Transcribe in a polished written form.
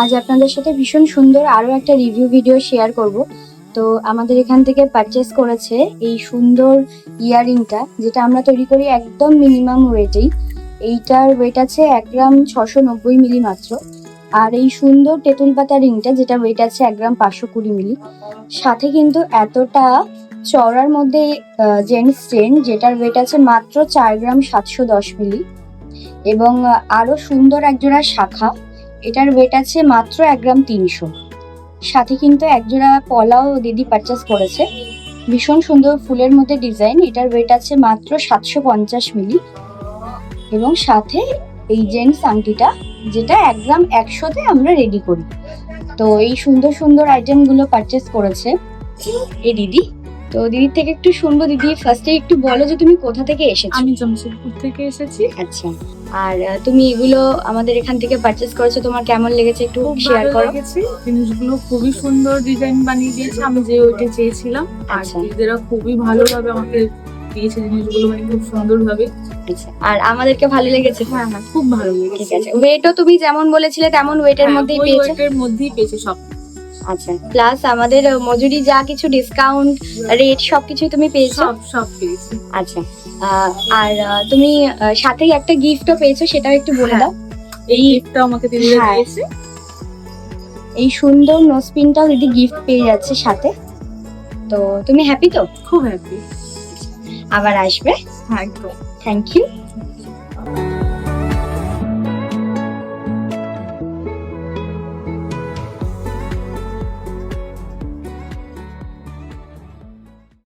আজ আপনাদের সাথে ভীষণ সুন্দর আরো একটা রিভিউ ভিডিও শেয়ার করব। তো আমাদের এখান থেকে পারচেস করেছে এই সুন্দর ইয়াররিংটা, যেটা আমরা তৈরি করি একদম মিনিমাম ওয়েটেই। এইটার ওয়েট আছে 1 গ্রাম 690 মিলি মাত্র। আর এই সুন্দর তেঁতুল পাতা রিংটা, যেটা ওয়েট আছে 1 গ্রাম 520 মিলি। সাথে কিন্তু এতটা চওড়ার মধ্যে জেন্টস চেন, যেটার ওয়েট আছে মাত্র 4 গ্রাম 710 মিলি। এবং আরো সুন্দর একজোড়া শাখা, এটার ওয়েট আছে মাত্র 1 গ্রাম 300। সাথে কিন্তু একজোড়া পলাও দিদি পারচেস করেছে, ভীষণ সুন্দর ফুলের মধ্যে ডিজাইন। এটার ওয়েট আছে মাত্র 750 মিলি। এবং সাথে এই জেন্টস আংটিটা, যেটা 1 গ্রাম 100-তে আমরা রেডি করি। তো এই সুন্দর সুন্দর আইটেমগুলো পারচেস করেছে এই দিদি। তো দিদির থেকে একটু শুনবো। দিদি, ফার্স্টে একটু বলো যে তুমি কোথা থেকে এসেছো? আমি জমশেদপুর থেকে এসেছি। আচ্ছা, আর তুমি এগুলো আমাদের এখান থেকে পারচেস করেছো, তোমার কেমন লেগেছে একটু খুব শেয়ার ভালো করো। লেগেছে, জিনিসগুলো খুবই সুন্দর ডিজাইন বানিয়ে দিয়েছে, আমি যে ওইটা চেয়েছিলাম। আর আচ্ছা। দিদিরা খুবই ভালোভাবে আমাকে দিয়েছে জিনিসগুলো, মানে খুব সুন্দরভাবে। আচ্ছা, আর আমাদেরকে ভালো লেগেছে? হ্যাঁ হ্যাঁ, খুব ভালো ঠিক লেগেছে। আছে, ওয়েটও তুমি যেমন বলেছিলে তেমন ওয়েটের মধ্যেই ওই পেয়েছো? ওয়েটের মধ্যেই পেয়েছে সব। আচ্ছা, প্লাস আমাদের মজুরি যা কিছু ডিসকাউন্ট রেট সবকিছুই তুমি পেয়েছো? সব সব পেয়েছি। আচ্ছা, আর তুমি সাথেই একটা গিফটও পেয়েছো, সেটাও একটু বলে হ্যাঁ। দাও। এই গিফটটা আমাকে দিদিরা হ্যাঁ। দিয়েছে। এই সুন্দর নোজপিনটাও দিদি গিফট পেয়ে যাচ্ছে সাথে। তো তুমি হ্যাপি তো? খুব হ্যাপি। আবার আসবে। হ্যাঁ একদম। Thank you.